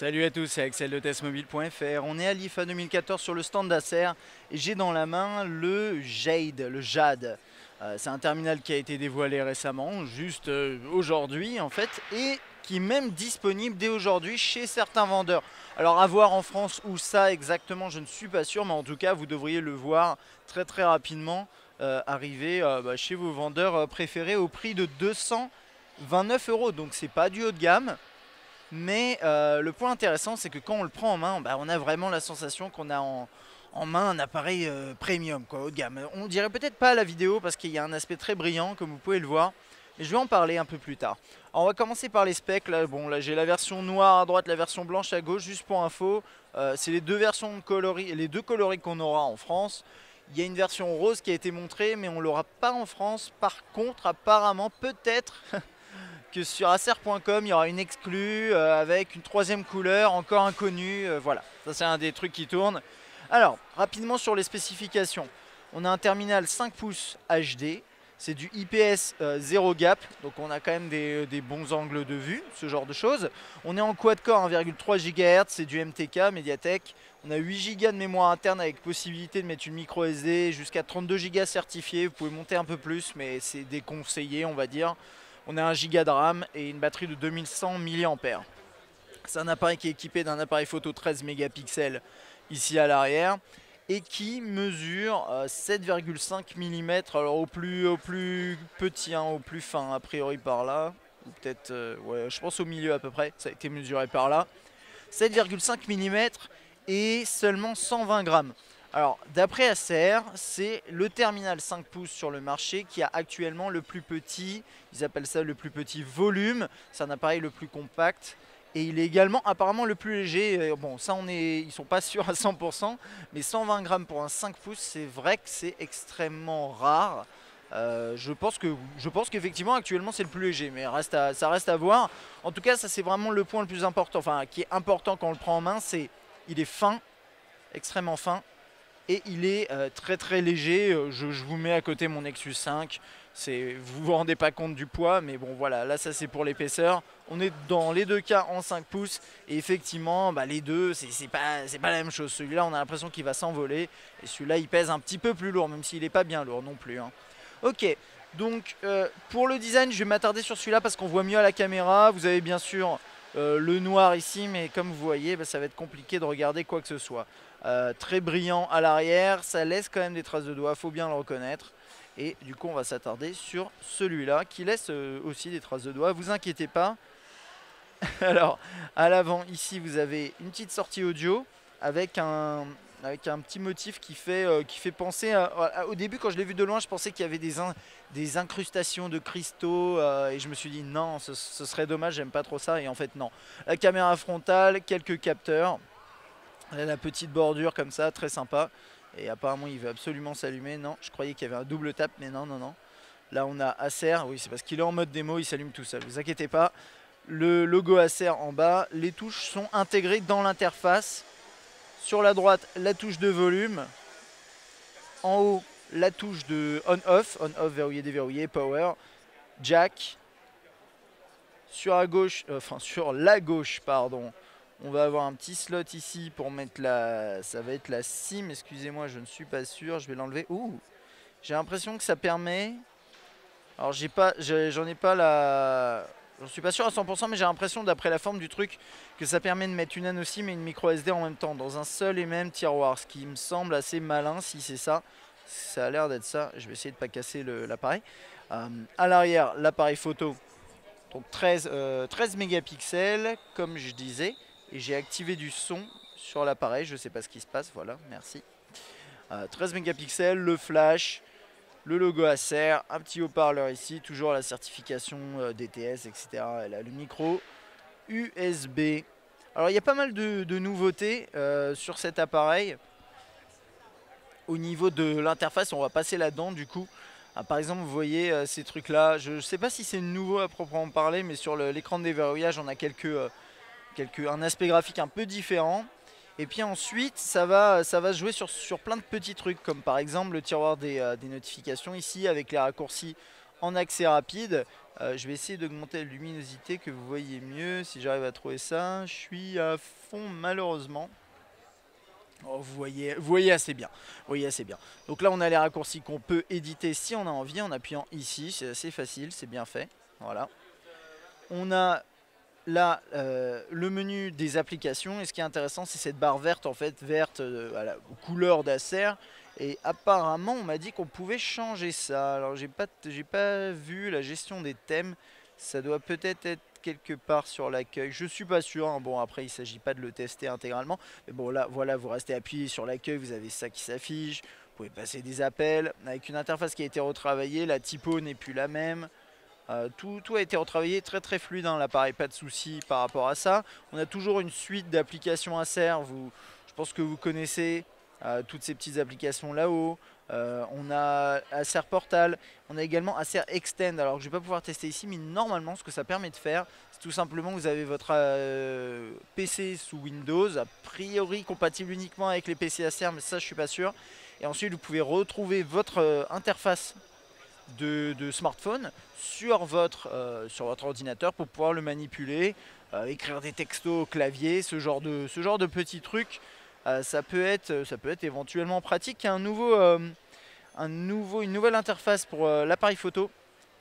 Salut à tous, c'est Axel de testmobile.fr. On est à l'IFA 2014 sur le stand d'Acer et j'ai dans la main le Jade. C'est un terminal qui a été dévoilé récemment, juste aujourd'hui en fait, et qui est même disponible dès aujourd'hui chez certains vendeurs. Alors à voir en France où ça exactement, je ne suis pas sûr, mais en tout cas vous devriez le voir très rapidement arriver chez vos vendeurs préférés au prix de 229 €. Donc c'est pas du haut de gamme. Mais le point intéressant, c'est que quand on le prend en main, on a vraiment la sensation qu'on a en main un appareil premium, quoi, haut de gamme. On dirait peut-être pas à la vidéo parce qu'il y a un aspect très brillant, comme vous pouvez le voir. Mais je vais en parler un peu plus tard. Alors, on va commencer par les specs. Là, bon, là j'ai la version noire à droite, la version blanche à gauche, juste pour info. C'est les deux versions coloris, les deux coloris qu'on aura en France. Il y a une version rose qui a été montrée, mais on l'aura pas en France. Par contre, apparemment, peut-être que sur acer.com il y aura une exclue avec une troisième couleur encore inconnue, voilà, ça c'est un des trucs qui tournent. Alors rapidement sur les spécifications, on a un terminal 5 pouces HD, c'est du IPS 0 gap, donc on a quand même des bons angles de vue, ce genre de choses. On est en quad-core 1,3 GHz, c'est du MTK, Mediatek. On a 8 Go de mémoire interne avec possibilité de mettre une micro SD jusqu'à 32 Go certifié, vous pouvez monter un peu plus mais c'est déconseillé on va dire. On a 1 Go de RAM et une batterie de 2100 mAh. C'est un appareil qui est équipé d'un appareil photo 13 mégapixels ici à l'arrière et qui mesure 7,5 mm, alors au plus petit, au plus fin a priori par là, ou peut-être, ouais, je pense au milieu à peu près, ça a été mesuré par là. 7,5 mm et seulement 120 grammes. Alors, d'après Acer, c'est le terminal 5 pouces sur le marché qui a actuellement le plus petit, ils appellent ça le plus petit volume, c'est un appareil le plus compact et il est également apparemment le plus léger. Bon, ça ils sont pas sûrs à 100%, mais 120 grammes pour un 5 pouces, c'est vrai que c'est extrêmement rare. Je pense qu'effectivement actuellement c'est le plus léger, mais ça reste à voir. En tout cas, ça c'est vraiment le point le plus important, enfin qui est important quand on le prend en main, c'est il est fin, extrêmement fin. Et il est très léger, je vous mets à côté mon Nexus 5, vous vous rendez pas compte du poids, mais bon voilà, là ça c'est pour l'épaisseur. On est dans les deux cas en 5 pouces, et effectivement les deux c'est pas la même chose. Celui-là on a l'impression qu'il va s'envoler, et celui-là il pèse un petit peu plus lourd, même s'il n'est pas bien lourd non plus. Ok, donc pour le design je vais m'attarder sur celui-là parce qu'on voit mieux à la caméra. Vous avez bien sûr le noir ici, mais comme vous voyez ça va être compliqué de regarder quoi que ce soit. Très brillant à l'arrière, ça laisse quand même des traces de doigts, faut bien le reconnaître. Et du coup on va s'attarder sur celui-là qui laisse aussi des traces de doigts, vous inquiétez pas. Alors à l'avant ici vous avez une petite sortie audio avec un petit motif qui fait penser au début quand je l'ai vu de loin je pensais qu'il y avait des incrustations de cristaux et je me suis dit non ce serait dommage, j'aime pas trop ça, et en fait non. La caméra frontale, quelques capteurs. La petite bordure comme ça, très sympa. Et apparemment il veut absolument s'allumer. Non, je croyais qu'il y avait un double tap, mais non. Là on a Acer, oui c'est parce qu'il est en mode démo, il s'allume tout seul, vous inquiétez pas. Le logo Acer en bas, les touches sont intégrées dans l'interface. Sur la droite, la touche de volume. En haut, la touche de on-off, verrouillé, déverrouillé, power, jack. Sur la gauche, pardon. On va avoir un petit slot ici pour mettre ça va être la SIM, excusez-moi, je ne suis pas sûr, je vais l'enlever. Ouh, j'ai l'impression que ça permet, alors j'en suis pas sûr à 100%, mais j'ai l'impression d'après la forme du truc que ça permet de mettre une nano SIM et une micro SD en même temps dans un seul et même tiroir, ce qui me semble assez malin si c'est ça. Ça a l'air d'être ça, je vais essayer de ne pas casser l'appareil. À l'arrière, l'appareil photo, donc 13 mégapixels comme je disais. Et j'ai activé du son sur l'appareil, je ne sais pas ce qui se passe, voilà, merci. 13 mégapixels, le flash, le logo Acer, un petit haut-parleur ici, toujours la certification DTS, etc. Elle a le micro USB. Alors il y a pas mal de nouveautés sur cet appareil. Au niveau de l'interface, on va passer là-dedans du coup. Par exemple, vous voyez ces trucs-là, je ne sais pas si c'est nouveau à proprement parler, mais sur l'écran de déverrouillage, on a un aspect graphique un peu différent. Et puis ensuite ça va se jouer sur plein de petits trucs, comme par exemple le tiroir des notifications ici avec les raccourcis en accès rapide. Je vais essayer d'augmenter la luminosité, que vous voyez mieux, si j'arrive à trouver ça. Je suis à fond malheureusement. Oh, vous voyez assez bien. Vous voyez assez bien. Donc là, on a les raccourcis qu'on peut éditer si on a envie en appuyant ici. C'est assez facile, c'est bien fait. Voilà. On a là le menu des applications. Et ce qui est intéressant, c'est cette barre verte, en fait, verte à la couleur d'Acer. Et apparemment, on m'a dit qu'on pouvait changer ça. Alors, j'ai pas vu la gestion des thèmes. Ça doit peut-être être quelque part sur l'accueil. Je suis pas sûr. Hein. Bon, après, il s'agit pas de le tester intégralement. Mais bon, là, voilà, vous restez appuyé sur l'accueil. Vous avez ça qui s'affiche. Vous pouvez passer des appels. Avec une interface qui a été retravaillée. La typo n'est plus la même. Tout a été retravaillé, très fluide hein, l'appareil, pas de souci par rapport à ça. On a toujours une suite d'applications Acer, je pense que vous connaissez toutes ces petites applications là-haut. On a Acer Portal, on a également Acer Extend, alors que je ne vais pas pouvoir tester ici, mais normalement ce que ça permet de faire, c'est tout simplement que vous avez votre PC sous Windows, a priori compatible uniquement avec les PC Acer, mais ça je suis pas sûr. Et ensuite vous pouvez retrouver votre interface de smartphone sur votre ordinateur pour pouvoir le manipuler, écrire des textos au clavier, ce genre de petits trucs. Ça peut être éventuellement pratique. Il y a une nouvelle interface pour l'appareil photo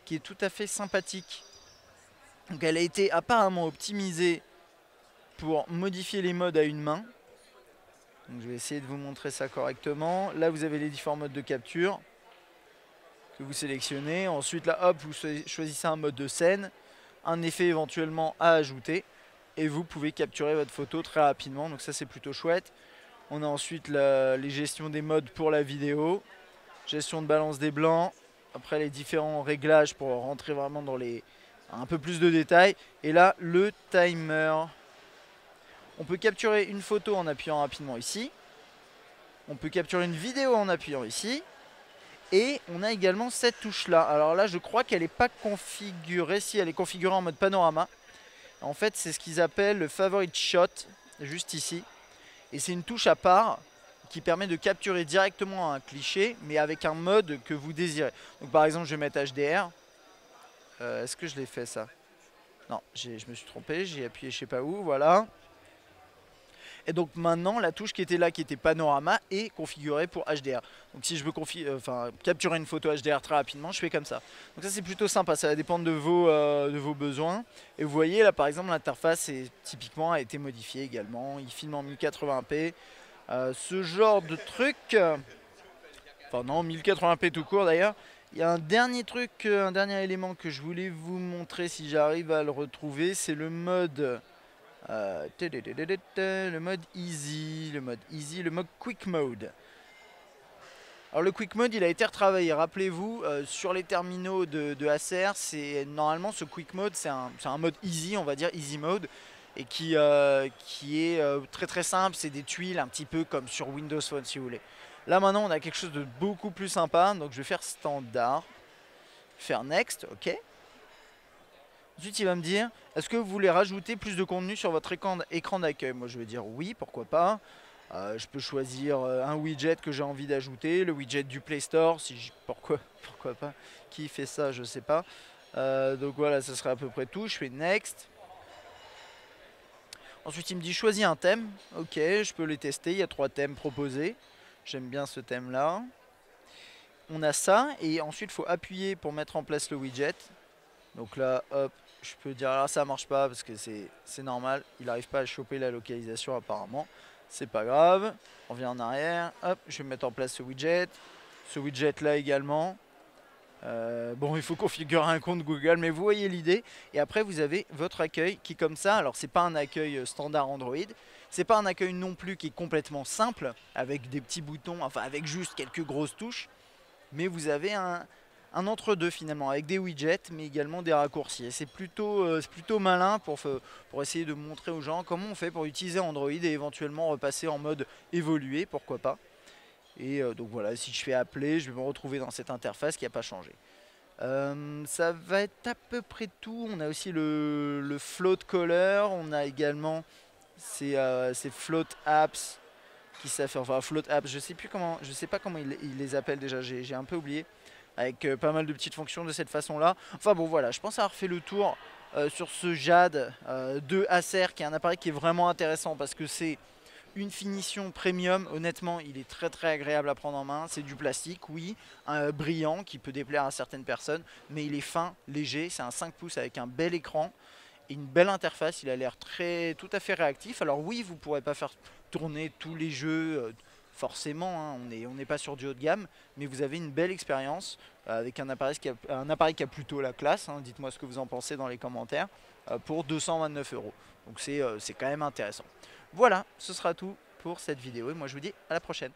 qui est tout à fait sympathique. Donc elle a été apparemment optimisée pour modifier les modes à une main. Donc je vais essayer de vous montrer ça correctement. Là vous avez les différents modes de capture que vous sélectionnez. Ensuite là hop, vous choisissez un mode de scène, un effet éventuellement à ajouter et vous pouvez capturer votre photo très rapidement. Donc ça c'est plutôt chouette. On a ensuite les gestions des modes pour la vidéo, gestion de balance des blancs, après les différents réglages pour rentrer vraiment dans un peu plus de détails. Et là le timer. On peut capturer une photo en appuyant rapidement ici. On peut capturer une vidéo en appuyant ici. Et on a également cette touche là. Alors là je crois qu'elle n'est pas configurée. Si, elle est configurée en mode panorama. En fait c'est ce qu'ils appellent le favorite shot, juste ici. Et c'est une touche à part qui permet de capturer directement un cliché, mais avec un mode que vous désirez. Donc par exemple je vais mettre HDR. Est-ce que je l'ai fait ça? Non, je me suis trompé, j'ai appuyé je sais pas où, voilà. Et donc maintenant, la touche qui était là, qui était panorama, est configurée pour HDR. Donc si je veux capturer une photo HDR très rapidement, je fais comme ça. Donc ça c'est plutôt sympa, ça va dépendre de vos besoins. Et vous voyez là par exemple l'interface typiquement a été modifiée également. Il filme en 1080p. Ce genre de truc, enfin non, 1080p tout court d'ailleurs. Il y a un dernier truc, un dernier élément que je voulais vous montrer si j'arrive à le retrouver, c'est le mode... le mode easy, le mode quick mode. Alors le quick mode il a été retravaillé, rappelez-vous sur les terminaux de Acer, normalement ce quick mode c'est un mode easy, on va dire easy mode, et qui est très simple, c'est des tuiles un petit peu comme sur Windows Phone si vous voulez. Là maintenant on a quelque chose de beaucoup plus sympa, donc je vais faire standard, faire next, ok. Ensuite, il va me dire, est-ce que vous voulez rajouter plus de contenu sur votre écran d'accueil? Moi, je vais dire oui, pourquoi pas. Je peux choisir un widget que j'ai envie d'ajouter, le widget du Play Store, pourquoi pas. Qui fait ça, je sais pas. Donc voilà, ça serait à peu près tout. Je fais Next. Ensuite, il me dit, choisis un thème. Ok, je peux les tester. Il y a 3 thèmes proposés. J'aime bien ce thème-là. On a ça, et ensuite, il faut appuyer pour mettre en place le widget. Donc là, hop, je peux dire là ça marche pas parce que c'est normal, il n'arrive pas à choper la localisation apparemment. C'est pas grave, on revient en arrière, hop, je vais mettre en place ce widget là également. Bon, il faut configurer un compte Google, mais vous voyez l'idée. Et après vous avez votre accueil qui comme ça, alors c'est pas un accueil standard Android, c'est pas un accueil non plus qui est complètement simple avec des petits boutons, enfin avec juste quelques grosses touches, mais vous avez un entre-deux finalement, avec des widgets, mais également des raccourcis. Et c'est plutôt malin pour essayer de montrer aux gens comment on fait pour utiliser Android et éventuellement repasser en mode évolué, pourquoi pas. Et donc voilà, si je fais appeler, je vais me retrouver dans cette interface qui n'a pas changé. Ça va être à peu près tout. On a aussi le float color, on a également ces float apps qui savent faire, enfin float apps, je sais pas comment ils les appellent déjà, j'ai un peu oublié. avec pas mal de petites fonctions de cette façon-là. Enfin bon voilà, je pense avoir fait le tour sur ce Jade de Acer, qui est un appareil qui est vraiment intéressant parce que c'est une finition premium. Honnêtement, il est très agréable à prendre en main. C'est du plastique, oui, brillant, qui peut déplaire à certaines personnes, mais il est fin, léger. C'est un 5 pouces avec un bel écran et une belle interface. Il a l'air tout à fait réactif. Alors oui, vous ne pourrez pas faire tourner tous les jeux forcément, hein, on n'est pas sur du haut de gamme, mais vous avez une belle expérience avec un appareil qui a plutôt la classe, hein. Dites-moi ce que vous en pensez dans les commentaires, pour 229 €. Donc c'est quand même intéressant. Voilà, ce sera tout pour cette vidéo et moi je vous dis à la prochaine.